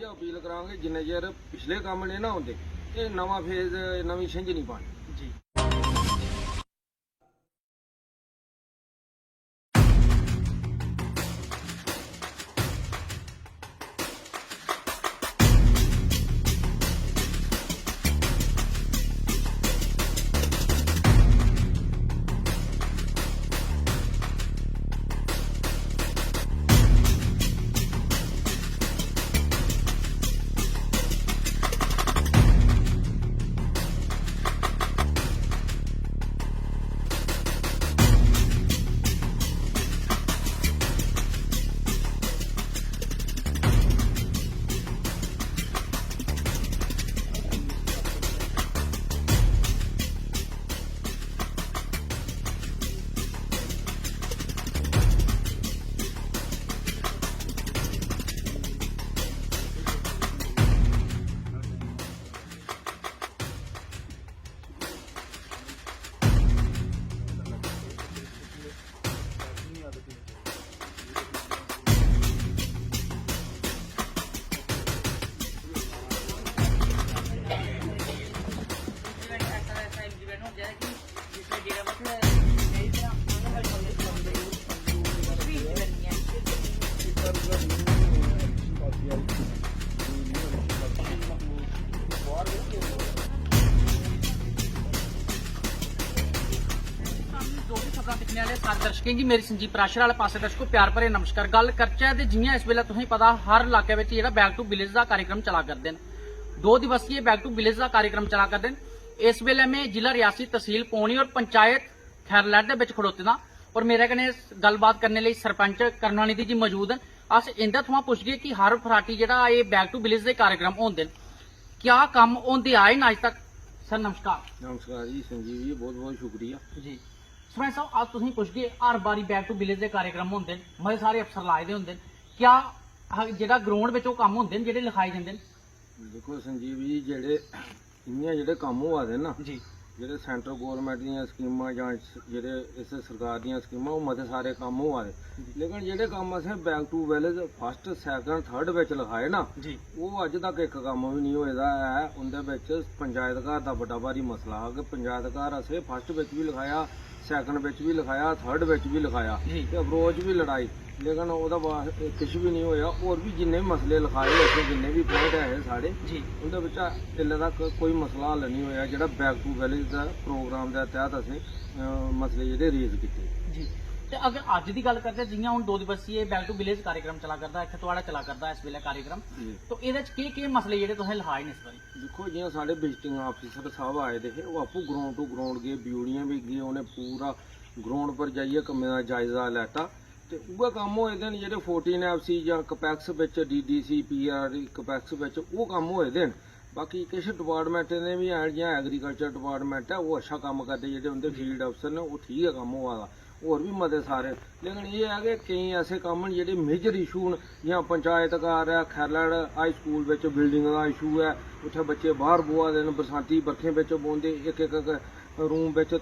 Appeal करांगे जिन्ने chair पिछले काम ने ना होंदे ये नवा फेज नवी छिंज नहीं पानी जी। दिखने वाले सारे दर्शकें जी मेरी संजीव प्राशर वाले पासे दर्शकों प्यार भरे नमस्कार। गल करचे ते जियां इस वेले तुसें पता हर इलाके में जेहड़ा बैक टू विलेज का कार्यक्रम चला करते हैं 2 दिवसीय बैक टू विलेज का कार्यक्रम चला करते हैं। इस वेले में जिला रियासी तहसील पौनी और पंचायत खैरलैट दे विच खड़ोते दा और मेरे कन्नै गलबात करने लई सरपंच करुणानिधि जी मौजूद हैं। अस इंदे थमां पुछगे कि हर फराटी जेहड़ा ये बैक टू विलेज के कार्यक्रम होंदे न क्या कम होंदे आए न अज तक। सर नमस्कार। नमस्कार जी संजीव जी बहुत बहुत शुक्रिया जी। सरपंच साहब आज तुसीं पुछगे हर बारी बैक टू विलेज के कार्यक्रम होंदे न मते सारे अफसर लाए दे होंदे न क्या जेहड़ा ग्राउंड विच ओह कम्म होंदे न जेहड़े लिखाए जांदे न। देखो संजीव जी जेहड़े इ'यां जेहड़े कम्म होआ दे ना जी जेहड़े सेंट्रल गौरमेंट दियां स्कीमां जां जेहड़े इस सरकार दियां स्कीमां ओह मते सारे कम्म होआ दे लेकिन जेहड़े कम्म असें back to village first second third बिच लिखाए ना जी ओह अज तक इक कम्म भी नहीं होए दा है। उंदे बिच पंचायत घर दा बड़ा भारी मसला हा कि पंचायत घर असें फर्स्ट बिच भी लिखाया सैकंड बिच भी लिखाया थर्ड बिच भी लिखाया ते अप्रोच भी लड़ाई लेकिन ओहदा किश भी नहीं होया। होर भी जिन्ने भी मसले लिखाए असें जिन्ने भी पॉइंट है साढ़े जी उंदे बिचा इल्ले तक कोई मसला हल नहीं होया जेहड़ा बैक टू विलेज दा प्रोग्राम दे तहत असें मसले जेहड़े रेज कीते जी। ते अगर अज की गल करते जियां हुण 2 दिवसीय बैक टू विलेज कार्यक्रम चला करदा इत्थे तुहाड़ा चला करदा इस वेले कार्यक्रम तो एहदे च केह् मसले जेहड़े तुसें लिखाए न इस बारी। देखो जियां साढ़े विजिटिंग ऑफिसर साहब आए दे हे ओह आपूं ग्राउंड टू ग्राउंड गए ब्यूड़ियां भी गे उन्हें पूरा ग्राउंड पर जाइए कम्में दा जायजा लैता ते उ'ऐ कम्म होए दे न जेहड़े 14 FC जां कपैक्स बिच DDC PR कपैक्स बिच ओह कम्म होए दे न। बाकी किश डिपार्टमेंट ने भी हैन जियां एग्रीकल्चर डिपार्टमेंट है ओह अच्छा कम्म करदे जेहड़े उंदे फील्ड अफसर ने ओह ठीक है कम्म होआ दा होर भी मते सारे लेकिन ये है कि केईं ऐसे कम्म न जेहड़े मेजर इशू न जियां पंचायत घर है खैरलैट हाई स्कूल बिच बिल्डिंग का इशू है उत्थे बच्चे बाहर बोआ दे न बरसांती बरखें बिच बौंदे इक रूम बिच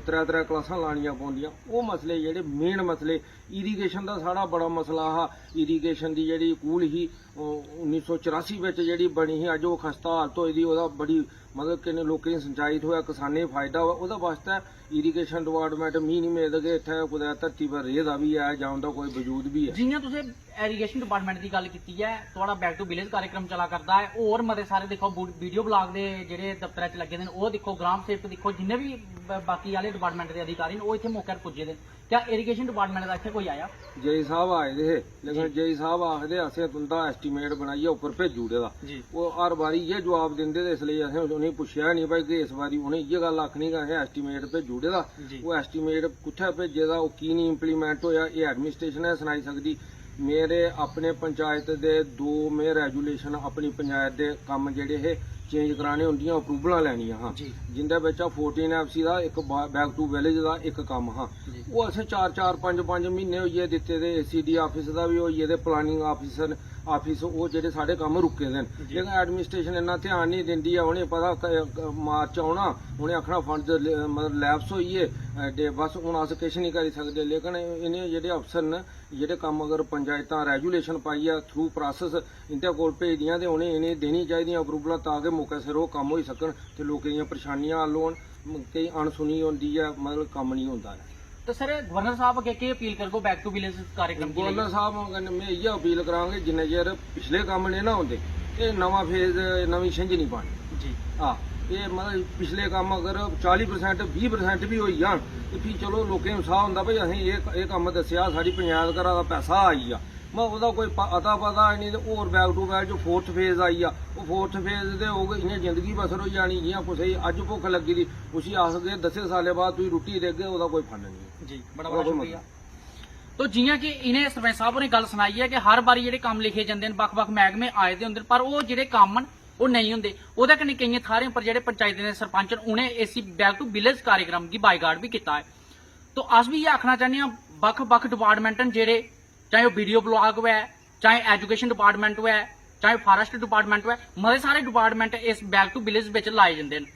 3 क्लासां लानियां पौंदियां ओह मसले जेहड़े मेन मसले इरीगेशन का साढ़ा बड़ा मसला हा। इरीगेशन की जेहड़ी कूल ही 1984 बिच जेहड़ी बनी ही अज ओह खस्ता हालत होई दी ओहदा बड़ी मतलब किन्ने लोकें गी सिंचाई थ्होया किसानें गी फायदा होआ ओहदे वास्ते इरीगेशन डिपार्टमेंट मी नहीं मेद कि इत्थे कुदै धरती पर रेह दा भी है जां उंदा कोई वजूद भी है। जियां तुसें इरीगेशन डिपार्टमेंट की गल कीती है तुहाड़ा बैक टू विलेज कार्यक्रम चला करदा है होर मते सारे देखो वीडियो ब्लॉग दे जेहड़े दफ्तरै च लगे दे न ओह दिक्खो ग्राम सेवक दिक्खो जिन्ने भी बाकी आह्ले डिपार्टमेंट दे अधिकारी न ओह इत्थे मौके पर पुज्जे दे क्या इरीगेशन डिपार्टमेंट दा इत्थे कोई आया। जेई साहब आए दे हे लेकिन जेई साहब आखदे असें तुंदा एस्टीमेट बनाइयै उप्पर भेजी ओड़े दा ओह हर बारी इ'यै जवाब दिंदे ते इसलेई असें उ'नेंगी पुच्छेआ नहीं भाई कि इस बारी उ'नें इ'यै गल्ल आखनी कि असें एस्टीमेट भेजी ओड़े दा ओह एस्टीमेट कुत्थै भेजे दा ओह की नहीं इंप्लीमेंट होया एह् एडमिनिस्ट्रेशन है सनाई सकदी। मेरे अपने पंचायत दे 2 में रेजूलेशन अपनी पंचायत दे कम्म जेहड़े हे चेंज कराने उंदियां अप्रूवलां लैनियां हां जिंदे बिच 14 FC दा इक बैक टू विलेज दा इक कम्म हा ओह असें 4 5 महीने होइए दित्ते दे ACD ऑफिस दा भी होइए ते प्लानिंग ऑफिसर ऑफिस ओह जेहड़े साढ़े कम्म रुके दे न लेकिन एडमिनिस्ट्रेशन इन्ना ध्यान नहीं दिंदी है उ'नेंगी पता मार्च औना उ'नें आखना फंड मतलब लैप्स होइए ਤੇ ਬਸ ਹੁਣ ਅਸੀਂ ਕੁਛ ਨਹੀਂ ਕਰ ਸਕਦੇ। ਲੇਕਿਨ ਇਹਨੇ ਜਿਹੜੇ ਅਫਸਰ ਨੇ ਜਿਹੜੇ ਕੰਮ ਅਗਰ ਪੰਚਾਇਤਾਂ ਰੈਜੂਲੇਸ਼ਨ ਪਾਈ ਆ ਥਰੂ ਪ੍ਰੋਸੈਸ ਇੰਟਰ ਕੋਲ ਭੇਜਦੀਆਂ ਤੇ ਉਹਨੇ ਇਹਨੇ ਦੇਣੀ ਚਾਹੀਦੀਆਂ ਅਪਰੂਵਲਾਂ ਤਾਂ ਕਿ ਮੌਕੇ ਸਿਰ ਉਹ ਕੰਮ ਹੋਈ ਸਕਣ ਤੇ ਲੋਕਾਂ ਦੀਆਂ ਪਰੇਸ਼ਾਨੀਆਂ ਹੱਲ ਹੋਣ। ਕਈ ਅਣਸੁਣੀ ਹੁੰਦੀ ਆ, ਮਤਲਬ ਕੰਮ ਨਹੀਂ ਹੁੰਦਾ ਹੈ। तो सर गवर्नर साहब अगे की अपील कर बैक टू विलेज कार्यक्रम की ਗਵਰਨਰ ਸਾਹਿਬ ਨੂੰ ਮੈਂ ਇਹ ਅਪੀਲ ਕਰਾਂਗੇ ਜਿੰਨੇ ਚਿਰ ਪਿਛਲੇ ਕੰਮ ਨੇ ਨਾ ਹੁੰਦੇ ਇਹ ਨਵਾਂ ਫੇਜ਼ ਨਵੀਂ ਛਿੰਝ ਨਹੀਂ ਪਾਣੀ जी ਆ। ਇਹ ਮਤਲਬ ਪਿਛਲੇ ਕੰਮ ਅਗਰ 40% 20% ਵੀ ਹੋਈ ਜਾਣ ਤੇ ਫਿਰ ਚਲੋ ਲੋਕਾਂ ਨੂੰ ਉਤਸ਼ਾਹ ਹੁੰਦਾ ਭਈ ਅਸੀਂ ਇਹ ਕੰਮ ਦੱਸਿਆ ਸਾਡੀ ਪੰਚਾਇਤ ਘਰਾਂ ਦਾ ਪੈਸਾ ਆਈ ਆ। ਮੈਂ ਉਹਦਾ ਕੋਈ ਅਤਾ ਪਤਾ ਨਹੀਂ ਤੇ ਹੋਰ ਬੈਕ ਟੂ ਬੈਕ ਜੋ 4th ਫੇਜ਼ ਆਈ ਆ ਉਹ 4th ਫੇਜ਼ ਦੇ ਹੋ ਗਏ ਇਹਨੇ ਜ਼ਿੰਦਗੀ ਬਸਰ ਹੋ ਜਾਣੀ ਜਿਹਾਂ ਕੁਛ ਅੱਜ ਭੁੱਖ ਲੱਗੀ ਦੀ ਤੁਸੀਂ ਆਸ ਗਏ 10 ਸਾਲੇ ਬਾਅਦ ਤੁਸੀਂ ਰੋਟੀ ਦੇ ਗਏ ਉਹਦਾ ਕੋਈ ਫੰਡ ਨਹੀਂ। जी बड़ा बड़ा शुक्रिया। तो जियां कि इन्हें सरपंच साहब ने गल सुनाई है कि हर बारी जेडे काम लिखे जाते हैं बक्ख-बक्ख महकमे आए दे हुंदे पर वो जेडे काम वो नहीं होंगे। ओहदे कन्नै कई थारें पर जेडे पंचायत दे सरपंच उन्हें इसी बैक टू विलेज कार्यक्रम की बाईकाट भी किया है। तो अस भी ये आखना चाहते हैं बक्ख-बक्ख डिपार्टमेंट जेडे चाहे वो वीडियो ब्लॉग है चाहे एजुकेशन डिपार्टमेंट है चाहे फॉरेस्ट डिपार्टमेंट है मते सारे डिपार्टमेंट इस बैक टू विलेज विच लाए जाते हैं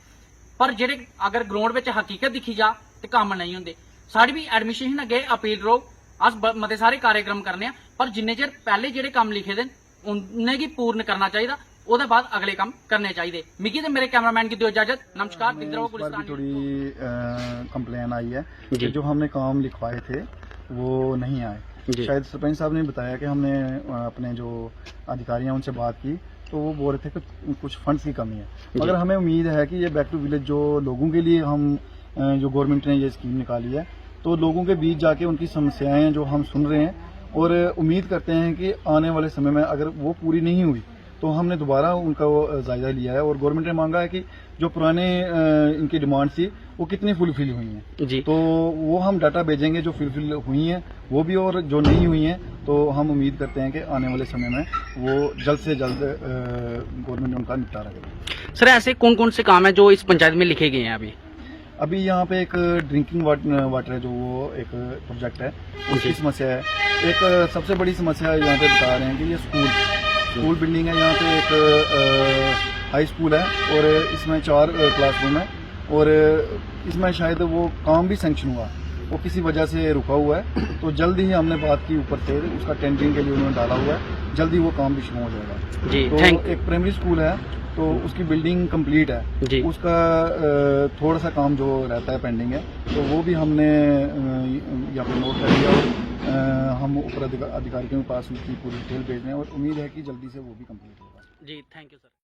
पर जेडे अगर ग्राउंड विच हकीकत दिखी जा तो काम नहीं होंगे। साड़ी भी एडमिनिस्ट्रेशन अगे अपील रहो अस मते सारे कार्यक्रम करने पर जिन्ने चिर पहले जेडे काम लिखे दे उन्हें की पूर्ण करना चाहिए ਉਹਦੇ बाद अगले काम करने चाहिए। मिगी ते मेरे कैमरामैन की दो इजाजत। नमस्कार। थोड़ी कंप्लेन आई है कि जो हमने काम लिखवाए थे वो नहीं आए। शायद सरपंच साहब ने बताया कि हमने अपने जो अधिकारी हैं उनसे बात की तो वो बोल रहे थे कि कुछ फंड्स की कमी है। मगर हमें उम्मीद है कि ये बैक टू विलेज जो लोगों के लिए हम जो गवर्नमेंट ने ये स्कीम निकाली है तो लोगों के बीच जाके उनकी समस्याएं जो हम सुन रहे हैं और उम्मीद करते हैं कि आने वाले समय में अगर वो पूरी नहीं हुई तो हमने दोबारा उनका वो जायजा लिया है और गवर्नमेंट ने मांगा है कि जो पुराने इनकी डिमांड थी वो कितनी फुलफिल हुई हैं जी। तो वो हम डाटा भेजेंगे जो फुलफिल हुई हैं वो भी और जो नहीं हुई हैं तो हम उम्मीद करते हैं कि आने वाले समय में वो जल्द से जल्द गवर्नमेंट उनका निपटारा करेगी। सर ऐसे कौन कौन से काम है जो इस पंचायत में लिखे गए हैं अभी यहाँ पे एक ड्रिंकिंग वाटर है जो वो एक प्रोजेक्ट है उसकी समस्या है। एक सबसे बड़ी समस्या यहाँ पे बता रहे हैं कि ये स्कूल बिल्डिंग है। यहाँ पे एक हाई स्कूल है और इसमें 4 क्लासरूम है और इसमें शायद वो काम भी सैंक्शन हुआ वो किसी वजह से रुका हुआ है तो जल्द ही हमने बात की ऊपर से उसका टेंडरिंग के लिए उन्होंने डाला हुआ है जल्द ही वो काम भी शुरू हो जाएगा जी। तो एक प्राइमरी स्कूल है तो उसकी बिल्डिंग कंप्लीट है जी। उसका थोड़ा सा काम जो रहता है पेंडिंग है तो वो भी हमने यहाँ पे नोट कर लिया और हम ऊपर अधिकारियों के पास उसकी पूरी डिटेल भेज रहे हैं और उम्मीद है कि जल्दी से वो भी कंप्लीट होगा। जी थैंक यू सर।